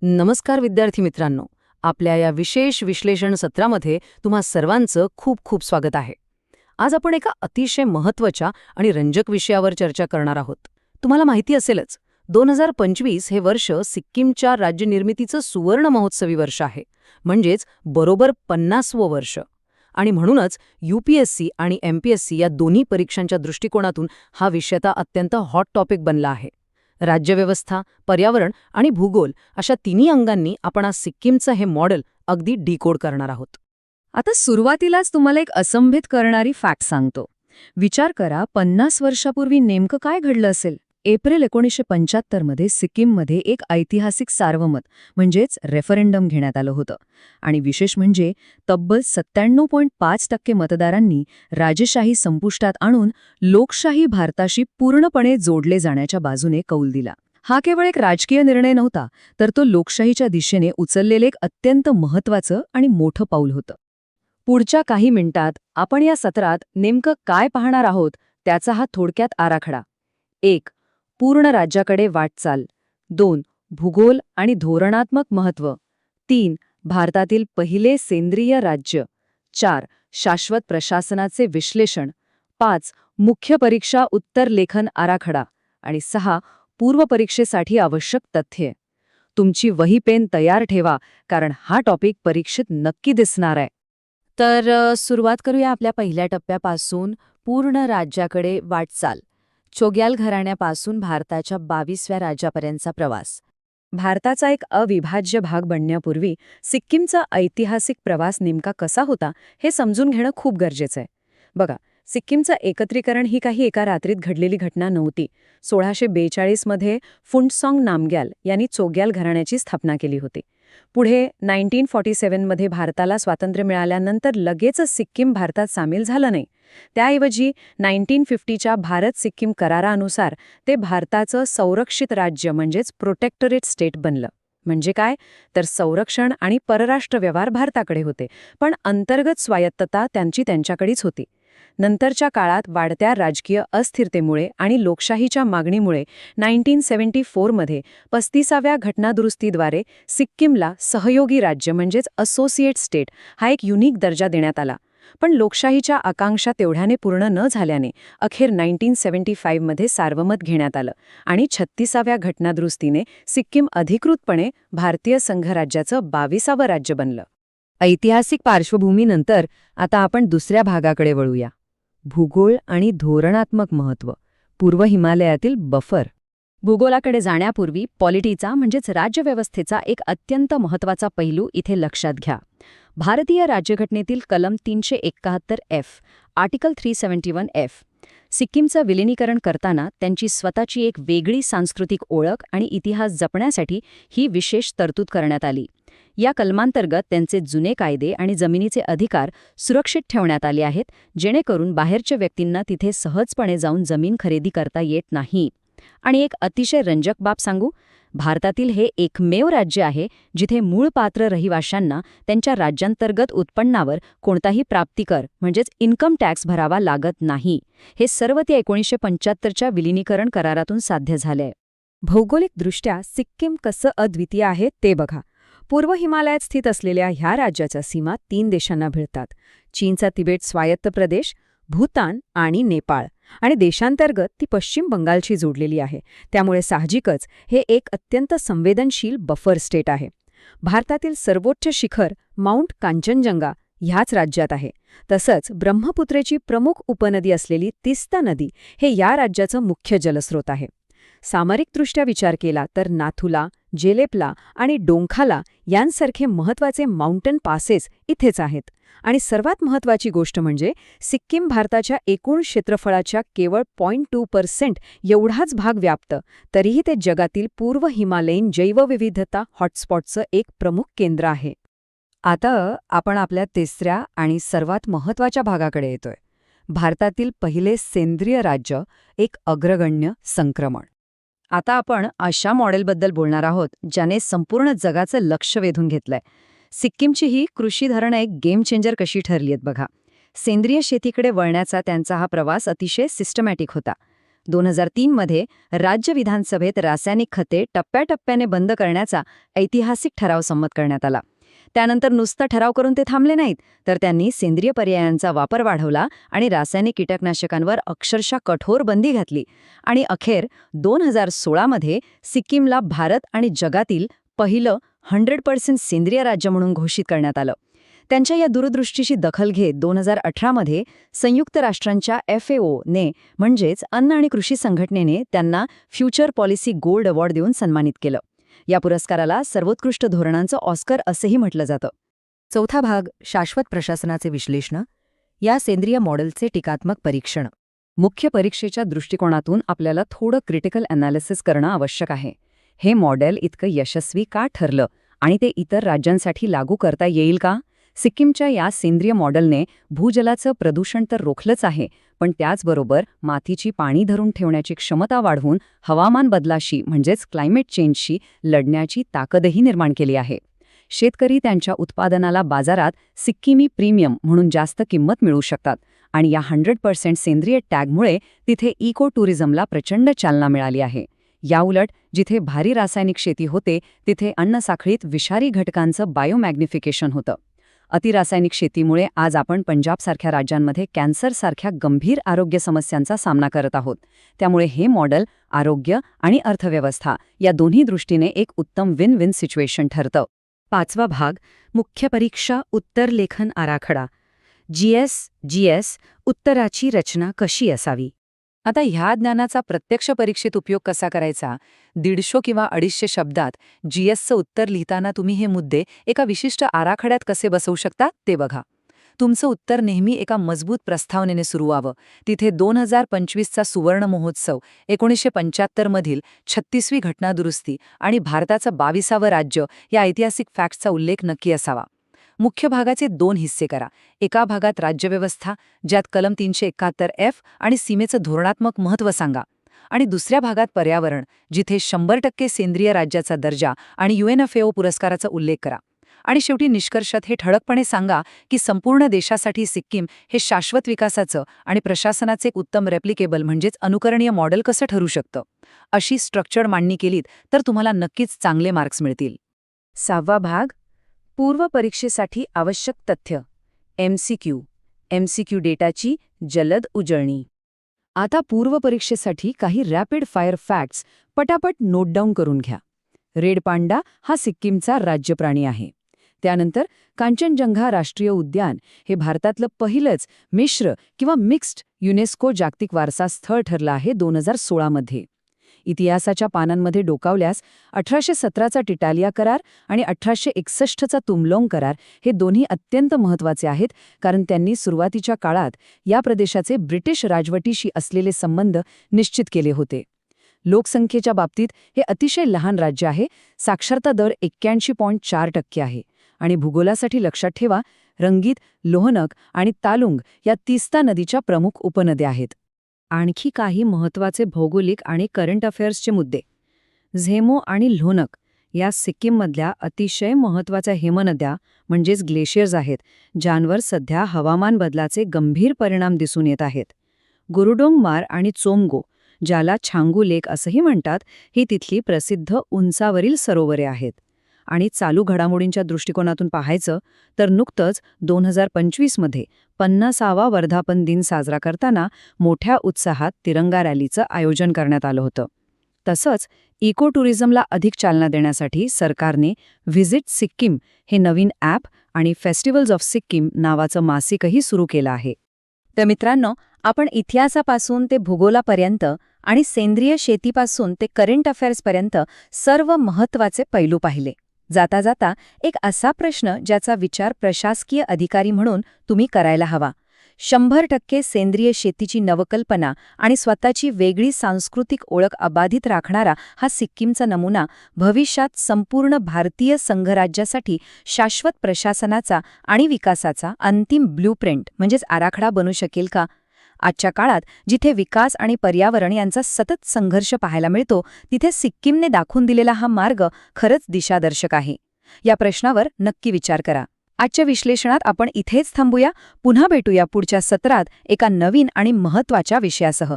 नमस्कार विद्यार्थी मित्रांनो, आपल्या या विशेष विश्लेषण सत्रामध्ये तुम्हा सर्वांचं खूप खूप स्वागत आहे. आज आपण एका अतिशय महत्त्वाच्या आणि रंजक विषयावर चर्चा करणार आहोत. तुम्हाला माहिती असेलच, 2025 हे वर्ष सिक्कीमच्या राज्यनिर्मितीचं सुवर्ण महोत्सवी वर्ष आहे, म्हणजेच बरोबर 50वं वर्ष. आणि म्हणूनच UPSC आणि MPSC या दोन्ही परीक्षांच्या दृष्टिकोनातून हा विषय आता अत्यंत हॉट टॉपिक बनला आहे. राज्यव्यवस्था, पर्यावरण आणि भूगोल अशा तिन्ही अंगांनी आपण आज सिक्कीमचं हे मॉडेल अगदी डिकोड करणार आहोत. आता सुरुवातीलाच तुम्हाला एक असंभित करणारी फॅक्ट सांगतो. विचार करा, 50 वर्षापूर्वी नेमकं काय घडलं असेल. एप्रिल 1975 मध्ये सिक्कीममध्ये एक ऐतिहासिक सार्वमत म्हणजेच रेफरेंडम घेण्यात आलं होतं. आणि विशेष म्हणजे तब्बल 97.5% मतदारांनी राजेशाही संपुष्टात आणून लोकशाही भारताशी पूर्णपणे जोडले जाण्याच्या बाजूने कौल दिला. हा केवळ एक राजकीय निर्णय नव्हता, तर तो लोकशाहीच्या दिशेने उचललेले एक अत्यंत महत्त्वाचं आणि मोठं पाऊल होतं. पुढच्या काही मिनिटात आपण या सत्रात नेमकं काय पाहणार आहोत त्याचा हा थोडक्यात आराखडा. 1. पूर्ण राज्याकडे वाटचाल. 2. भूगोल आणि धोरणात्मक महत्त्व. 3. भारतातील पहिले सेंद्रिय राज्य. 4. शाश्वत प्रशासनाचे विश्लेषण. 5. मुख्य परीक्षा उत्तर लेखन आराखडा. आणि 6. पूर्वपरीक्षेसाठी आवश्यक तथ्ये. तुमची वही पेन तयार ठेवा, कारण हा टॉपिक परीक्षेत नक्की दिसणार आहे. तर सुरुवात करूया आपल्या पहिल्या टप्प्यापासून, पूर्ण राज्याकडे वाटचाल. चोग्याल घराण्यापासून भारताच्या 22व्या राज्यापर्यंतचा प्रवास. भारताचा एक अविभाज्य भाग बनण्यापूर्वी सिक्कीमचा ऐतिहासिक प्रवास नेमका कसा होता हे समजून घेणं खूप गरजेचं आहे. बघा, सिक्कीमचं एकत्रीकरण ही काही एका रात्रीत घडलेली घटना नव्हती. 1642 मध्ये फुंडसॉंग नामग्याल यांनी चोग्याल घराण्याची स्थापना केली होती. पुढे 1947 मध्ये भारताला स्वातंत्र्य मिळाल्यानंतर लगेचच सिक्कीम भारतात सामील झालं नाही. त्याऐवजी 1950च्या भारत-सिक्कीम करारानुसार ते भारताचं संरक्षित राज्य म्हणजेच प्रोटेक्टोरेट स्टेट बनलं. म्हणजे काय, तर संरक्षण आणि परराष्ट्र व्यवहार भारताकडे होते, पण अंतर्गत स्वायत्तता त्यांच्याकडेच होती. नंतरच्या काळात वाढत्या राजकीय अस्थिरतेमुळे आणि लोकशाहीच्या मागणीमुळे 1974 मध्ये 35व्या घटनादुरुस्तीद्वारे सिक्कीमला सहयोगी राज्य म्हणजेच असोसिएट स्टेट हा एक युनिक दर्जा देण्यात आला. पण लोकशाहीच्या आकांक्षा तेवढ्याने पूर्ण न झाल्याने अखेर 1975 मध्ये सार्वमत घेण्यात आलं आणि 36व्या घटनादुरुस्तीने सिक्कीम अधिकृतपणे भारतीय संघराज्याचं 22वं राज्य बनलं. ऐतिहासिक पार्श्वभूमीनंतर आता आपण दुसऱ्या भागाकडे वळूया. भूगोल आणि धोरणात्मक महत्त्व. पूर्व हिमालयातील बफर. भूगोलाकडे जाण्यापूर्वी पॉलिटीचा म्हणजेच राज्यव्यवस्थेचा एक अत्यंत महत्त्वाचा पैलू इथे लक्षात घ्या. भारतीय राज्यघटनेतील कलम 371F, आर्टिकल 371F. सिक्कीमचं विलिनीकरण करताना त्यांची स्वतःची एक वेगळी सांस्कृतिक ओळख आणि इतिहास जपण्यासाठी ही विशेष तरतूद करण्यात आली. या कलमांतर्गत त्यांचे जुने कायदे आणि जमिनीचे अधिकार सुरक्षित ठेवण्यात आले आहेत, जेणेकरून बाहेरच्या व्यक्तींना तिथे सहजपणे जाऊन जमीन खरेदी करता येत नाही. आणि एक अतिशय रंजक बाब सांगू, भारतातील हे एकमेव राज्य आहे जिथे मूळ पात्र रहिवाशांना त्यांच्या राज्यांतर्गत उत्पन्नावर कोणताही प्राप्तिकर म्हणजेच इन्कम टॅक्स भरावा लागत नाही. हे सर्व त्या 1975च्या विलिनीकरण करारातून साध्य झालंय. भौगोलिकदृष्ट्या सिक्कीम कसं अद्वितीय आहे ते बघा. पूर्व हिमालयात स्थित असलेल्या ह्या राज्याच्या सीमा 3 देशांना भिडतात: चीनचा तिबेट स्वायत्त प्रदेश, भूतान आणि नेपाळ. आणि देशांतर्गत ती पश्चिम बंगालशी जोडलेली आहे. त्यामुळे साहजिकच हे एक अत्यंत संवेदनशील बफर स्टेट आहे. भारतातील सर्वोच्च शिखर माउंट कांचनजंगा ह्याच राज्यात आहे. तसंच ब्रह्मपुत्रेची प्रमुख उपनदी असलेली तिस्ता नदी हे या राज्याचं मुख्य जलस्रोत आहे. सामरिकदृष्ट्या विचार केला तर नाथुला, जेलेपला आणि डोंखाला यांसारखे महत्त्वाचे माउंटन पासेस इथेच आहेत. आणि सर्वात महत्त्वाची गोष्ट म्हणजे सिक्कीम भारताच्या एकूण क्षेत्रफळाच्या केवळ 0.2% एवढाच भाग व्यापतं, तरीही ते जगातील पूर्व हिमालयीन जैवविविधता हॉटस्पॉटचं एक प्रमुख केंद्र आहे. आता आपण आपल्या तिसऱ्या आणि सर्वात महत्त्वाच्या भागाकडे येतोय. भारतातील पहिले सेंद्रिय राज्य, एक अग्रगण्य संक्रमण. आता आपण अशा मॉडेलबद्दल बोलणार आहोत ज्याने संपूर्ण जगाचं लक्ष वेधून घेतलंय. सिक्कीमची ही कृषी धरणं एक गेम चेंजर कशी ठरली आहेत बघा. सेंद्रिय शेतीकडे वळण्याचा त्यांचा हा प्रवास अतिशय सिस्टमॅटिक होता. 2003 मध्ये राज्य विधानसभेत रासायनिक खते टप्प्याटप्प्याने बंद करण्याचा ऐतिहासिक ठराव संमत करण्यात आला. त्यानंतर नुसता ठराव करून ते थांबले नाहीत, तर त्यांनी सेंद्रिय पर्यायांचा वापर वाढवला आणि रासायनिक कीटकनाशकांवर अक्षरशः कठोर बंदी घातली. आणि अखेर 2016 मध्ये सिक्कीमला भारत आणि जगातील पहिलं 100% सेंद्रिय राज्य म्हणून घोषित करण्यात आलं. त्यांच्या या दूरदृष्टीची दखल घेत 2018 मध्ये संयुक्त राष्ट्रांच्या FAO ने म्हणजेच अन्न आणि कृषी संघटनेने त्यांना फ्युचर पॉलिसी गोल्ड अवॉर्ड देऊन सन्मानित केलं. या पुरस्काराला सर्वोत्कृष्ट धोरणांचं ऑस्कर असंही म्हटलं जातं. चौथा भाग, शाश्वत प्रशासनाचे विश्लेषण, या सेंद्रिय मॉडेलचे टीकात्मक परीक्षण. मुख्य परीक्षेच्या दृष्टिकोनातून आपल्याला थोडं क्रिटिकल अनालिसिस करणं आवश्यक आहे. हे मॉडेल इतकं यशस्वी का ठरलं आणि ते इतर राज्यांसाठी लागू करता येईल का? सिक्कीमच्या या सेंद्रिय मॉडेलने भूजलाचं प्रदूषण तर रोखलंच आहे, पण त्याचबरोबर मातीची पाणी धरून ठेवण्याची क्षमता वाढवून हवामान बदलाशी म्हणजेच क्लायमेट चेंजशी लढण्याची ताकदही निर्माण केली आहे. शेतकरी त्यांच्या उत्पादनाला बाजारात सिक्कीमी प्रीमियम म्हणून जास्त किंमत मिळवू शकतात आणि या 100% सेंद्रिय टॅगमुळे तिथे इको टुरिझमला प्रचंड चालना मिळाली आहे. याउलट जिथे भारी रासायनिक शेती होते तिथे अन्नसाखळीत विषारी घटकांचं बायोमॅग्निफिकेशन होतं. अतिरासायनिक शेतीमुळे आज आपण पंजाबसारख्या राज्यांमध्ये कॅन्सरसारख्या गंभीर आरोग्य समस्यांचा सामना करत आहोत. त्यामुळे हे मॉडेल आरोग्य आणि अर्थव्यवस्था या दोन्ही दृष्टीने एक उत्तम विन विन सिच्युएशन ठरतं. पाचवा भाग, मुख्य परीक्षा उत्तरलेखन आराखडा. GS उत्तराची रचना कशी असावी. आता ह्या ज्ञानाचा प्रत्यक्ष परीक्षेत उपयोग कसा करायचा? 150 किंवा 250 शब्दात GSचं उत्तर लिहिताना तुम्ही हे मुद्दे एका विशिष्ट आराखड्यात कसे बसवू शकता ते बघा. तुमचं उत्तर नेहमी एका मजबूत प्रस्तावनेने सुरू व्हावं. तिथे 2025चा सुवर्ण महोत्सव, 1975 मधील 36वी घटनादुरुस्ती आणि भारताचं 22वं राज्य या ऐतिहासिक फॅक्ट्सचा उल्लेख नक्की असावा. मुख्य भागाचे 2 हिस्से करा. एका भागात राज्यव्यवस्था, ज्यात कलम 371F आणि सीमेचं धोरणात्मक महत्त्व सांगा, आणि दुसऱ्या भागात पर्यावरण, जिथे 100% सेंद्रिय राज्याचा दर्जा आणि UNFAO पुरस्काराचा उल्लेख करा. आणि शेवटी निष्कर्षात हे ठळकपणे सांगा की संपूर्ण देशासाठी सिक्कीम हे शाश्वत विकासाचं आणि प्रशासनाचे एक उत्तम रेप्लिकेबल म्हणजेच अनुकरणीय मॉडेल कसं ठरू शकतं. अशी स्ट्रक्चर्ड मांडणी केलीत तर तुम्हाला नक्कीच चांगले मार्क्स मिळतील. 6वा भाग, पूर्व परीक्षेसाठी आवश्यक तथ्य. MCQ डेटाची जलद उजळणी. आता पूर्व परीक्षेसाठी काही रॅपिड फायर फॅक्ट्स पटापट नोट डाऊन करून घ्या. रेड पांडा हा सिक्कीमचा राज्यप्राणी आहे. त्यानंतर कांचनजंगा राष्ट्रीय उद्यान हे भारतातलं पहिलंच मिश्र किंवा मिक्स्ड युनेस्को जागतिक वारसा स्थळ ठरलं आहे 2016 मध्ये. इतिहासाच्या पानांमध्ये डोकावल्यास 1817चा टिटालिया करार आणि 1861चा तुमलोंग करार हे दोन्ही अत्यंत महत्त्वाचे आहेत, कारण त्यांनी सुरुवातीच्या काळात या प्रदेशाचे ब्रिटिश राजवटीशी असलेले संबंध निश्चित केले होते. लोकसंख्येच्या बाबतीत हे अतिशय लहान राज्य आहे. साक्षरता दर 81.4% आहे. आणि भूगोलासाठी लक्षात ठेवा, रंगीत, लोहनक आणि तालुंग या तीस्ता नदीच्या प्रमुख उपनद्या आहेत. आणखी काही महत्त्वाचे भौगोलिक आणि करंट अफेअर्सचे मुद्दे. झेमो आणि लोहनक या सिक्कीममधल्या अतिशय महत्त्वाच्या हिमनद्या म्हणजेच ग्लेशियर्स आहेत, ज्यांवर सध्या हवामान बदलाचे गंभीर परिणाम दिसून येत आहेत. गुरुडोंग मार आणि चोमगो, ज्याला छांगू लेक असंही म्हणतात, ही तिथली प्रसिद्ध उंचावरील सरोवरे आहेत. आणि चालू घडामोडींच्या दृष्टिकोनातून पाहायचं तर नुकतंच 2025 मध्ये 50वा वर्धापन दिन साजरा करताना मोठ्या उत्साहात तिरंगा रॅलीचं आयोजन करण्यात आलं होतं. तसंच इको टुरिझमला अधिक चालना देण्यासाठी सरकारने व्हिजिट सिक्कीम हे नवीन ॲप आणि फेस्टिवल्स ऑफ सिक्कीम नावाचं मासिकही सुरू केलं आहे. तर मित्रांनो, आपण इतिहासापासून ते भूगोलापर्यंत आणि सेंद्रिय शेतीपासून ते करंट अफेअर्सपर्यंत सर्व महत्त्वाचे पैलू पाहिले. जाता जाता एक असा प्रश्न ज्याचा विचार प्रशासकीय अधिकारी म्हणून तुम्ही करायला हवा. 100% सेंद्रिय शेतीची नवकल्पना आणि स्वतःची वेगळी सांस्कृतिक ओळख अबाधित राखणारा हा सिक्कीमचा नमुना भविष्यात संपूर्ण भारतीय संघराज्यासाठी शाश्वत प्रशासनाचा आणि विकासाचा अंतिम ब्लूप्रिंट म्हणजेच आराखडा बनू शकेल का? आजच्या काळात जिथे विकास आणि पर्यावरण यांचा सतत संघर्ष पाहायला मिळतो, तिथे सिक्कीमने दाखवून दिलेला हा मार्ग खरंच दिशादर्शक आहे. या प्रश्नावर नक्की विचार करा. आजच्या विश्लेषणात आपण इथेच थांबूया. पुन्हा भेटूया पुढच्या सत्रात एका नवीन आणि महत्त्वाच्या विषयासह.